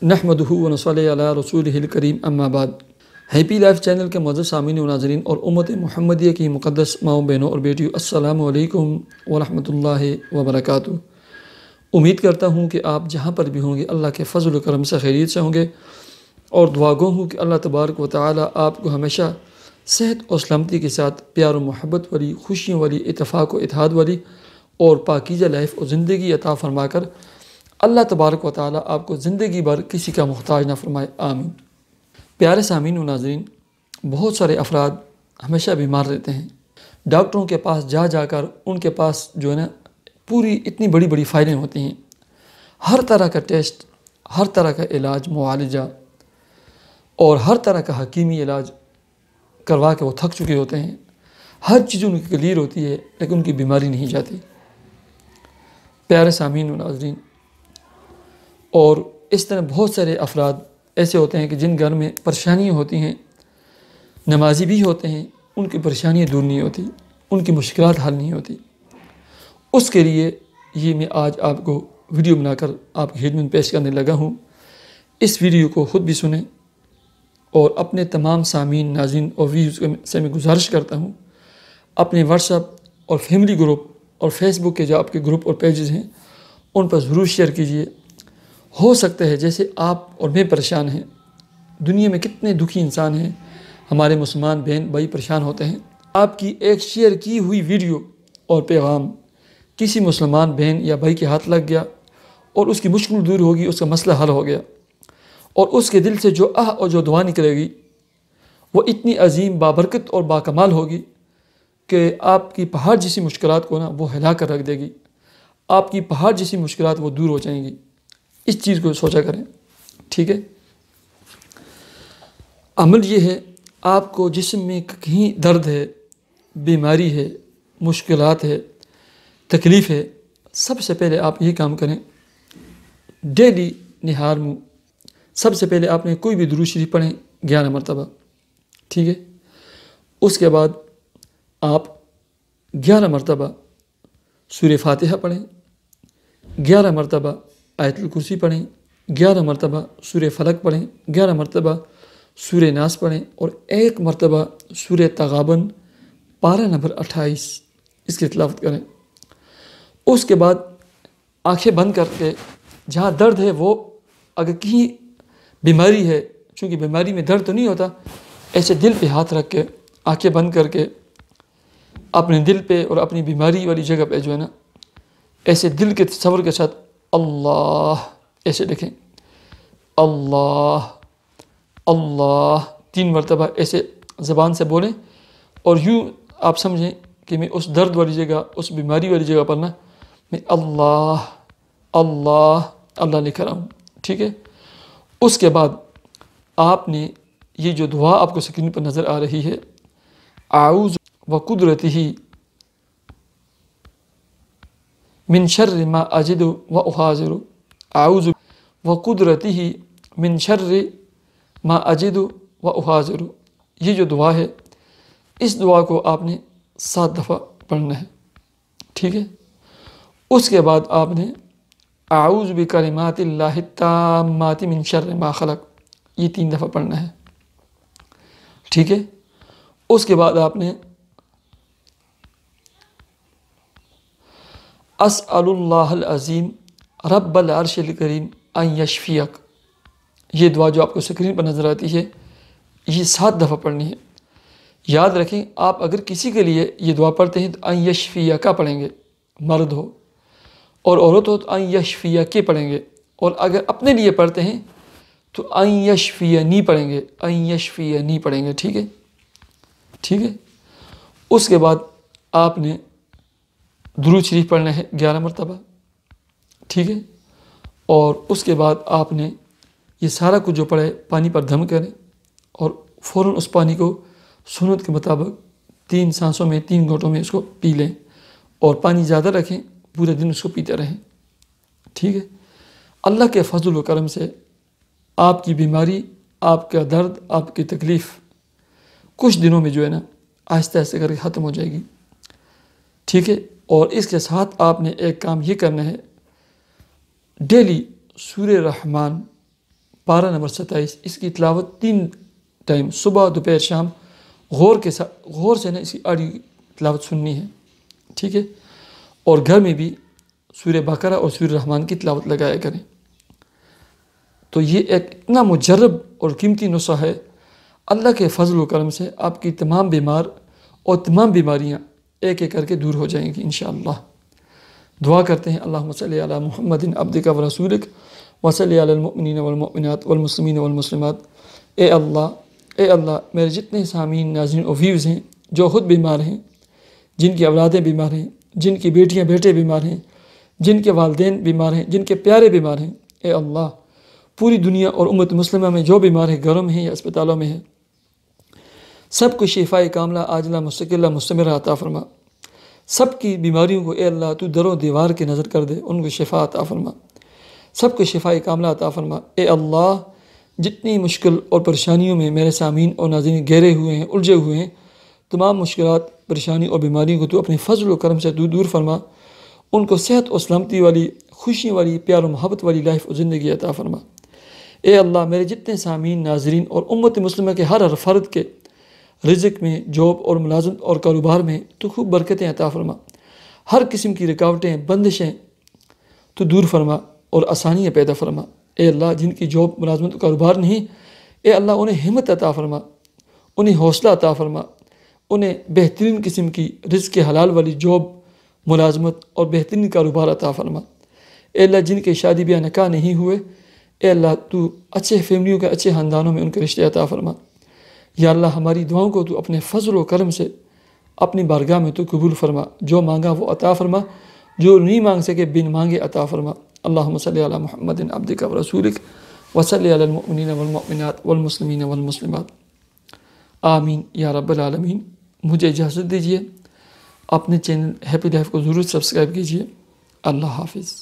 نحمدہ ونصلی علی رسولہ الکریم اما بعد۔ ہیپی لائف چینل کے معزز سامعین و ناظرین اور امت محمدیہ کی مقدس ماؤں بہنوں اور بیٹیوں، السلام علیکم ورحمۃ اللہ وبرکاتہ۔ امید کرتا ہوں کہ آپ جہاں پر بھی ہوں گے اللہ کے فضل و کرم سے خیریت سے ہوں گے، اور دعا گو ہوں کہ اللہ تبارک و تعالی آپ کو ہمیشہ صحت اور سلامتی کے ساتھ پیار و محبت والی، خوشیوں والی، اتفاق و اتحاد والی اور پاکیزہ لائف اور زندگی عطا فرما کر اللہ تبارک و تعالی آپ کو زندگی بھر کسی کا محتاج نہ فرمائے، آمین۔ پیارے سامعین و ناظرین، بہت سارے افراد ہمیشہ بیمار رہتے ہیں، ڈاکٹروں کے پاس جا جا کر ان کے پاس جو ہے نا پوری اتنی بڑی بڑی فائلیں ہوتی ہیں، ہر طرح کا ٹیسٹ، ہر طرح کا علاج، معالجہ اور ہر طرح کا حکیمی علاج کروا کے وہ تھک چکے ہوتے ہیں، ہر چیز ان کی کلیئر ہوتی ہے لیکن ان کی بیماری نہیں جاتی۔ پیارے سامعین و ناظرین، اور اس طرح بہت سارے افراد ایسے ہوتے ہیں کہ جن گھر میں پریشانیاں ہوتی ہیں، نمازی بھی ہوتے ہیں، ان کی پریشانیاں دور نہیں ہوتی، ان کی مشکلات حل نہیں ہوتی۔ اس کے لیے یہ میں آج آپ کو ویڈیو بنا کر آپ کی خدمت میں پیش کرنے لگا ہوں۔ اس ویڈیو کو خود بھی سنیں اور اپنے تمام سامعین، ناظرین اور ویوز سے میں گزارش کرتا ہوں اپنے واٹس ایپ اور فیملی گروپ اور فیس بک کے جو آپ کے گروپ اور پیجز ہیں ان پر ضرور شیئر کیجئے۔ ہو سکتا ہے جیسے آپ اور میں پریشان ہیں، دنیا میں کتنے دکھی انسان ہیں، ہمارے مسلمان بہن بھائی پریشان ہوتے ہیں، آپ کی ایک شیئر کی ہوئی ویڈیو اور پیغام کسی مسلمان بہن یا بھائی کے ہاتھ لگ گیا اور اس کی مشکل دور ہوگی، اس کا مسئلہ حل ہو گیا، اور اس کے دل سے جو اور جو دعا نکلے گی وہ اتنی عظیم، بابرکت اور باکمال ہوگی کہ آپ کی پہاڑ جیسی مشکلات کو نا وہ ہلا کر رکھ دے گی، آپ کی پہاڑ جیسی مشکلات وہ دور ہو جائیں گی۔ اس چیز کو سوچا کریں، ٹھیک ہے۔ عمل یہ ہے، آپ کو جسم میں کہیں درد ہے، بیماری ہے، مشکلات ہے، تکلیف ہے، سب سے پہلے آپ یہ کام کریں، ڈیلی نہار منہ سب سے پہلے آپ نے کوئی بھی درود شریف پڑھیں 11 مرتبہ، ٹھیک ہے۔ اس کے بعد آپ 11 مرتبہ سورہ فاتحہ پڑھیں، 11 مرتبہ آیت الکرسی پڑھیں، 11 مرتبہ سورہ فلق پڑھیں، 11 مرتبہ سورہ ناس پڑھیں اور 1 مرتبہ سورہ تغابن پارہ نمبر 28 اس کی تلاوت کریں۔ اس کے بعد آنکھیں بند کر کے جہاں درد ہے وہ، اگر کہیں بیماری ہے، چونکہ بیماری میں درد تو نہیں ہوتا، ایسے دل پہ ہاتھ رکھ کے آنکھیں بند کر کے اپنے دل پہ اور اپنی بیماری والی جگہ پہ جو ہے نا ایسے دل کے تصور کے ساتھ اللہ ایسے لکھیں، اللہ اللہ 3 مرتبہ ایسے زبان سے بولیں، اور یوں آپ سمجھیں کہ میں اس درد والی جگہ، اس بیماری والی جگہ پر نا میں اللہ اللہ اللہ لکھ رہا ہوں، ٹھیک ہے۔ اس کے بعد آپ نے یہ جو دعا آپ کو سکرین پر نظر آ رہی ہے، اعوذ بقدرتہ من شر ما اجد و احاذر، اعوذ بقدرتہ من شر ما اجد و احاذر، یہ جو دعا ہے اس دعا کو آپ نے 7 دفعہ پڑھنا ہے، ٹھیک ہے۔ اس کے بعد آپ نے اعوذ بکلمات اللہ التامات من شر ما خلق، یہ 3 دفعہ پڑھنا ہے، ٹھیک ہے۔ اس کے بعد آپ نے اسأل اللہ العظیم رب العرش الکریم ان یشفیک، یہ دعا جو آپ کو سکرین پر نظر آتی ہے یہ 7 دفعہ پڑھنی ہے۔ یاد رکھیں، آپ اگر کسی کے لیے یہ دعا پڑھتے ہیں تو ان یشفیک پڑھیں گے، مرد ہو، اور عورت ہو تو ان یشفیک پڑھیں گے، اور اگر اپنے لیے پڑھتے ہیں تو ان یشفینی پڑھیں گے، ان یشفینی پڑھیں گے، ٹھیک ہے، ٹھیک ہے۔ اس کے بعد آپ نے درود شریف پڑھنا ہے 11 مرتبہ، ٹھیک ہے۔ اور اس کے بعد آپ نے یہ سارا کچھ جو پڑھے پانی پر دم کریں اور فوراً اس پانی کو سنت کے مطابق 3 سانسوں میں 3 گھونٹوں میں اس کو پی لیں، اور پانی زیادہ رکھیں، پورے دن اس کو پیتے رہیں، ٹھیک ہے۔ اللہ کے فضل و کرم سے آپ کی بیماری، آپ کا درد، آپ کی تکلیف کچھ دنوں میں جو ہے نا آہستہ آہستہ کر کے ختم ہو جائے گی، ٹھیک ہے۔ اور اس کے ساتھ آپ نے ایک کام یہ کرنا ہے، ڈیلی سورہ رحمان پارہ نمبر 27، اس کی تلاوت 3 ٹائم صبح دوپہر شام غور سے اس کی آڈیو تلاوت سننی ہے، ٹھیک ہے؟ اور گھر میں بھی سورہ بقرہ اور سورہ رحمان کی تلاوت لگایا کریں۔ تو یہ ایک اتنا مجرب اور قیمتی نسخہ ہے، اللہ کے فضل و کرم سے آپ کی تمام بیمار اور تمام بیماریاں ایک ایک کر کے دور ہو جائیں گی انشاءاللہ۔ دعا کرتے ہیں اللہم صلی علی محمد عبدک و رسولک وصلی علی المؤمنین والمؤمنات والمسلمین والمسلمات۔ اے اللہ میرے جتنے سامعین، ناظرین اور ویوز ہیں جو خود بیمار ہیں، جن کی اولادیں بیمار ہیں، جن کی بیٹیاں بیٹے بیمار ہیں، جن کے والدین بیمار ہیں، جن کے پیارے بیمار ہیں، اے اللہ پوری دنیا اور امت مسلمہ میں جو بیمار ہے، گھروں میں ہیں یا اسپتالوں میں ہے، سب کو شفائے کاملہ عاجلہ مستقلہ مستمرہ عطا فرما۔ سب کی بیماریوں کو اے اللہ تو در و دیوار کی نظر کر دے، ان کو شفا عطا فرما، سب کو شفائے کاملہ عطا فرما۔ اے اللہ جتنی مشکل اور پریشانیوں میں میرے سامعین اور ناظرین گہرے ہوئے ہیں، الجھے ہوئے ہیں، تمام مشکلات، پریشانی اور بیماریوں کو تو اپنے فضل و کرم سے دور فرما، ان کو صحت اور سلامتی والی، خوشی والی، پیار و محبت والی لائف اور زندگی عطا فرما۔ اے اللہ میرے جتنے سامعین، ناظرین اور امت مسلمہ کے ہر فرد کے رزق میں، جاب اور ملازمت اور کاروبار میں تو خوب برکتیں عطا فرما، ہر قسم کی رکاوٹیں، بندشیں تو دور فرما اور آسانیاں پیدا فرما۔ اے اللہ جن کی جاب، ملازمت اور کاروبار نہیں، اے اللہ انہیں ہمت عطا فرما، انہیں حوصلہ عطا فرما، انہیں بہترین قسم کی رزق حلال والی جاب، ملازمت اور بہترین کاروبار عطا فرما۔ اے اللہ جن کے شادی بیاہ نکاح نہیں ہوئے، اے اللہ تو اچھے فیملیوں کے، اچھے خاندانوں میں ان کے رشتے عطا فرما۔ یا اللہ ہماری دعاؤں کو تو اپنے فضل و کرم سے اپنی بارگاہ میں تو قبول فرما، جو مانگا وہ عطا فرما، جو نہیں مانگ سکے بن مانگے عطا فرما۔ اللہم صلی علی محمد عبدک و رسولک وصلی علی المؤمنین والمؤمنات والمسلمین والمسلمات۔ آمین یا رب العالمین۔ مجھے اجازت دیجیے، اپنے چینل ہیپی لائف کو ضرور سبسکرائب کیجیے۔ اللہ حافظ۔